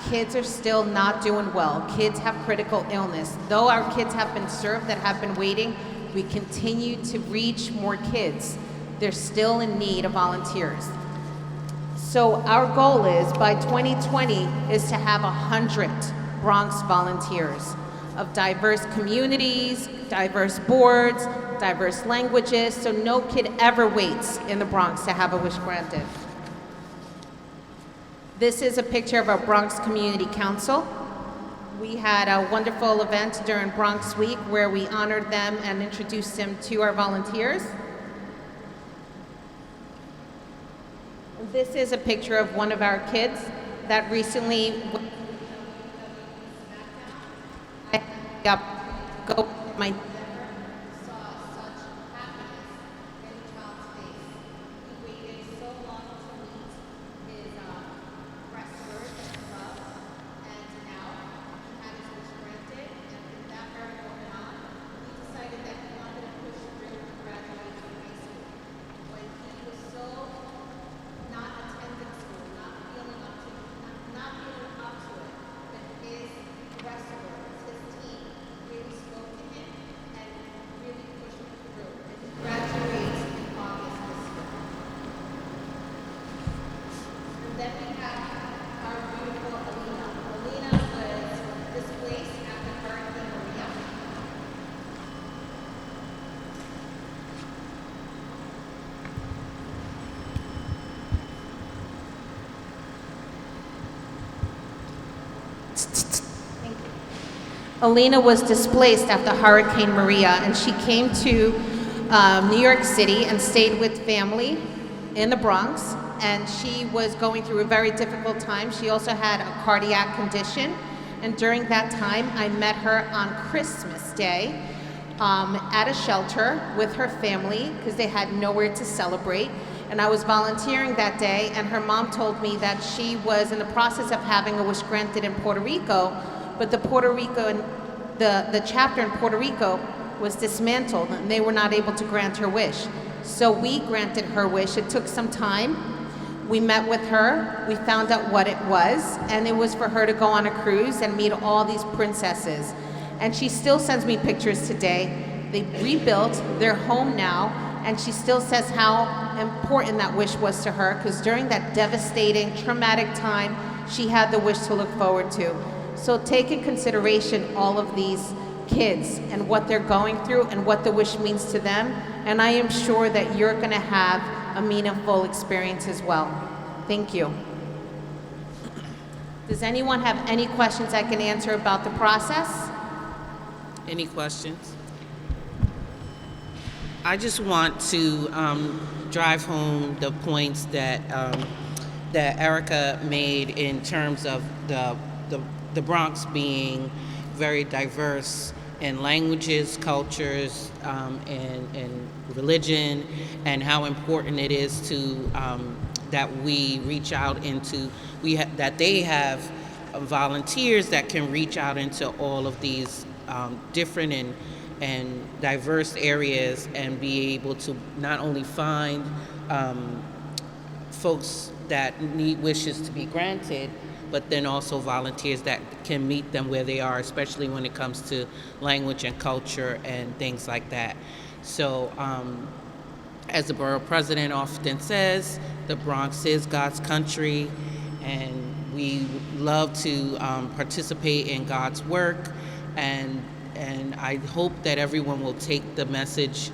Kids are still not doing well. Kids have critical illness. Though our kids have been served that have been waiting, we continue to reach more kids. They're still in need of volunteers. So our goal is, by 2020, is to have 100 Bronx volunteers of diverse communities, diverse boards, diverse languages, so no kid ever waits in the Bronx to have a wish granted. This is a picture of our Bronx Community Council. We had a wonderful event during Bronx Week where we honored them and introduced them to our volunteers. This is a picture of one of our kids that recently go my Alina was displaced after Hurricane Maria, and she came to New York City and stayed with family in the Bronx, and she was going through a very difficult time. She also had a cardiac condition, and during that time, I met her on Christmas Day at a shelter with her family because they had nowhere to celebrate. And I was volunteering that day, and her mom told me that she was in the process of having a wish granted in Puerto Rico, but the chapter in Puerto Rico was dismantled, and they were not able to grant her wish. So we granted her wish. It took some time. We met with her, we found out what it was, and it was for her to go on a cruise and meet all these princesses. And she still sends me pictures today. They rebuilt their home now, and she still says how important that wish was to her, because during that devastating, traumatic time, she had the wish to look forward to. So take in consideration all of these kids and what they're going through and what the wish means to them, and I am sure that you're gonna have a meaningful experience as well. Thank you. Does anyone have any questions I can answer about the process? Any questions? I just want to drive home the points that that Erica made in terms of the Bronx being very diverse in languages, cultures, and religion, and how important it is to that we reach out into that they have volunteers that can reach out into all of these different and diverse areas and be able to not only find folks that need wishes to be granted, but then also volunteers that can meet them where they are, especially when it comes to language and culture and things like that. So as the borough president often says, the Bronx is God's country, and we love to participate in God's work, and I hope that everyone will take the message.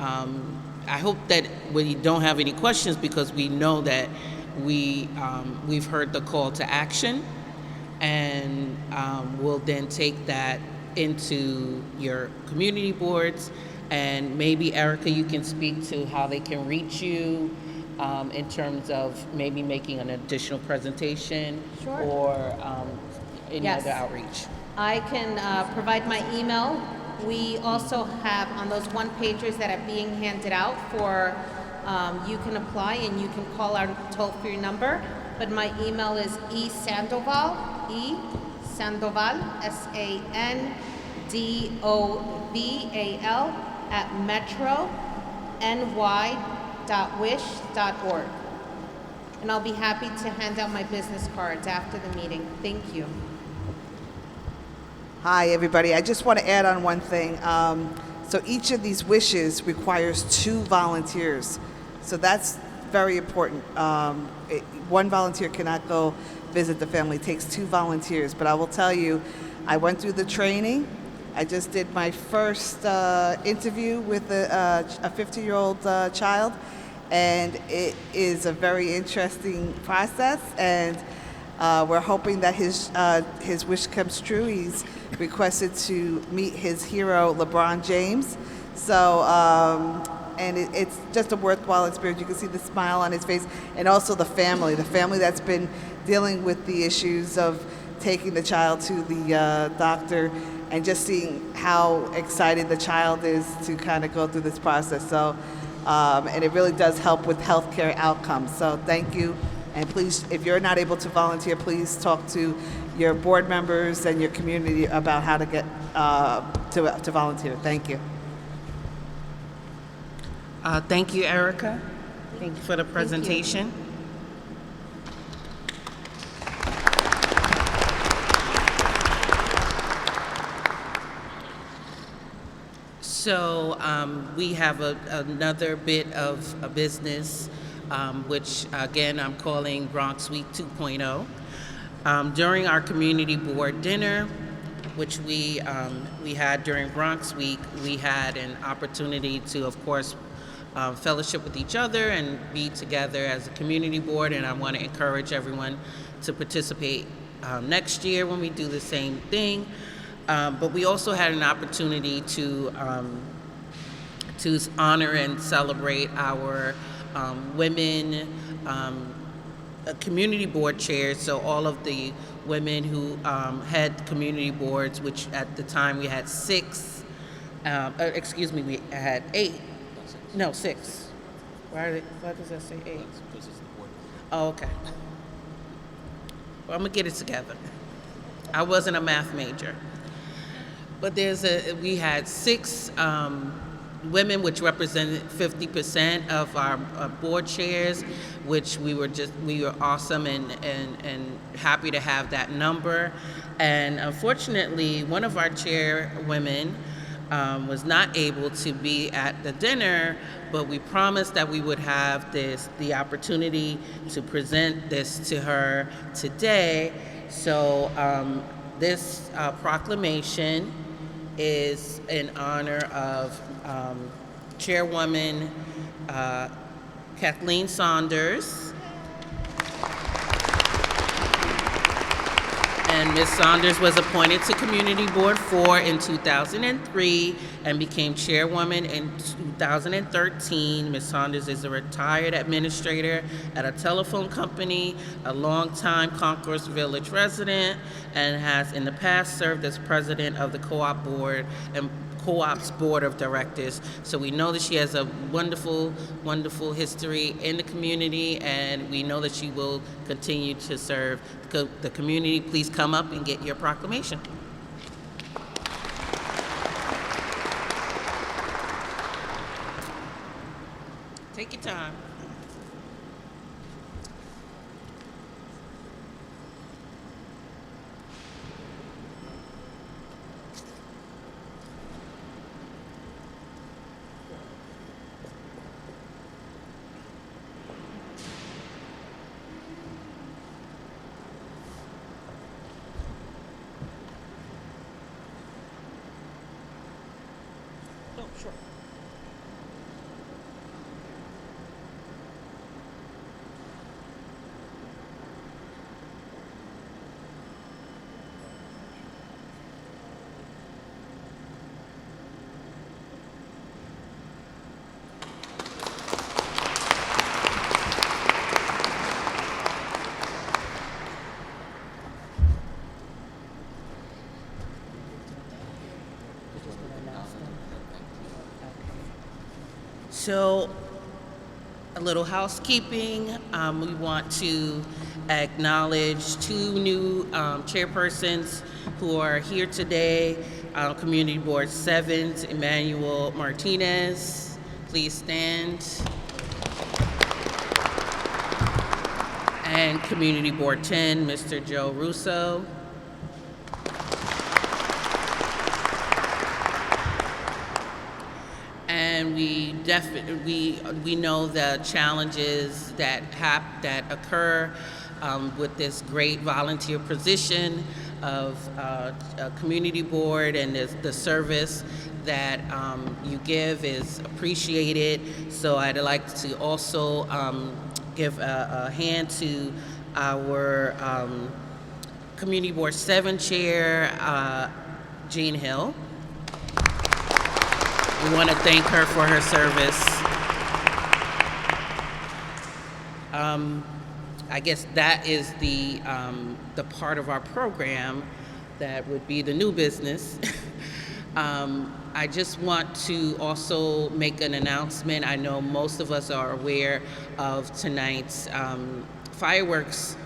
I hope that we don't have any questions, because we know that we've heard the call to action, and we'll then take that into your community boards. And maybe, Erica, you can speak to how they can reach you in terms of maybe making an additional presentation. Sure. Or any Yes. other outreach. I can provide my email. We also have on those one-pagers that are being handed out for, you can apply and you can call our toll-free number. But my email is esandoval, Sandoval, SANDOVAL @metrony.wish.org. And I'll be happy to hand out my business cards after the meeting. Thank you. Hi, everybody. I just want to add on one thing. So each of these wishes requires 2 volunteers. So that's very important. One volunteer cannot go visit the family. It takes 2 volunteers. But I will tell you, I went through the training. I just did my first interview with a 50-year-old child, and it is a very interesting process, and we're hoping that his wish comes true. He's requested to meet his hero, LeBron James. So, and it's just a worthwhile experience. You can see the smile on his face, and also the family that's been dealing with the issues of taking the child to the doctor, and just seeing how excited the child is to kind of go through this process. So, and it really does help with healthcare outcomes. So thank you. And please, if you're not able to volunteer, please talk to your board members and your community about how to get to volunteer. Thank you. Thank you, Erica. Thank you for the presentation. So we have another bit of a business, which again I'm calling Bronx Week 2.0. During our community board dinner, which we had during Bronx Week, we had an opportunity to, of course, fellowship with each other and be together as a community board, and I want to encourage everyone to participate next year when we do the same thing. But we also had an opportunity to honor and celebrate our women community board chairs. So all of the women who had community boards, which at the time we had six. We had eight. No, six. Why does that say eight? Oh, okay. Well, I'm gonna get it together. I wasn't a math major, but we had six women, which represented 50% of our board chairs, which we were awesome and happy to have that number. And unfortunately, one of our chairwomen was not able to be at the dinner, but we promised that we would have the opportunity to present this to her today. So this proclamation is in honor of Chairwoman Kathleen Saunders. And Ms. Saunders was appointed to Community Board 4 in 2003 and became chairwoman in 2013. Ms. Saunders is a retired administrator at a telephone company, a longtime Concourse Village resident, and has in the past served as president of the Co-op Board and Co-op's Board of Directors. So we know that she has a wonderful, wonderful history in the community, and we know that she will continue to serve the community. Please come up and get your proclamation. Take your time. Oh, sure. So, a little housekeeping. We want to acknowledge two new chairpersons who are here today. Community Board 7's Emmanuel Martinez. Please stand. And Community Board 10, Mr. Joe Russo. And we know the challenges that occur with this great volunteer position of a community board, and the service that you give is appreciated. So I'd like to also give a hand to our Community Board 7 Chair, Jean Hill. We want to thank her for her service. I guess that is the part of our program that would be the new business. I just want to also make an announcement. I know most of us are aware of tonight's fireworks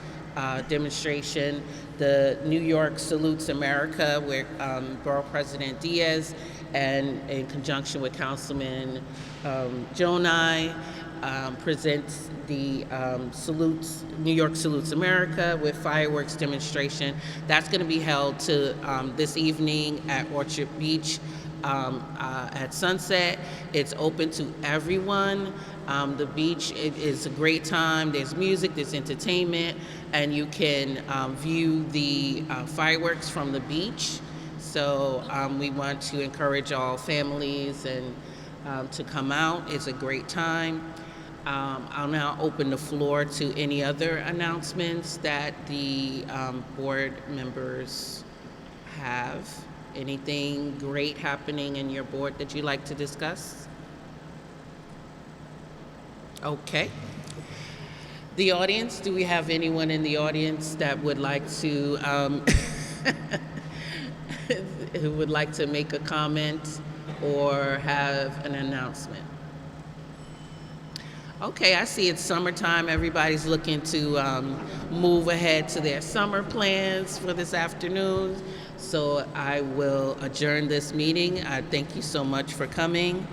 demonstration. The New York Salutes America, where Borough President Diaz, and in conjunction with Councilman Jonai, presents the New York Salutes America with fireworks demonstration. That's going to be held this evening at Orchard Beach at sunset. It's open to everyone. The beach is a great time. There's music, there's entertainment, and you can view the fireworks from the beach. So we want to encourage all families and to come out. It's a great time. I'll now open the floor to any other announcements that the board members have, Anything great happening in your board that you'd like to discuss? Okay. The audience, do we have anyone in the audience that would like to who would like to make a comment or have an announcement? Okay, I see it's summertime. Everybody's looking to move ahead to their summer plans for this afternoon. So I will adjourn this meeting. I thank you so much for coming.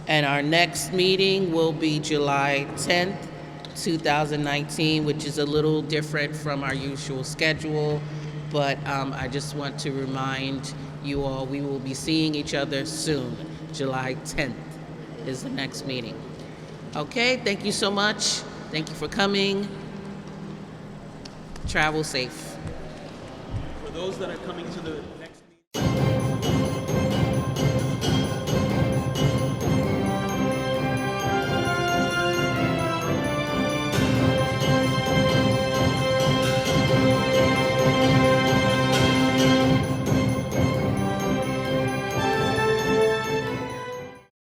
And our next meeting will be July 10th, 2019, which is a little different from our usual schedule. But I just want to remind you all, we will be seeing each other soon. July 10th is the next meeting. Okay, thank you so much. Thank you for coming. Travel safe. For those that are coming to the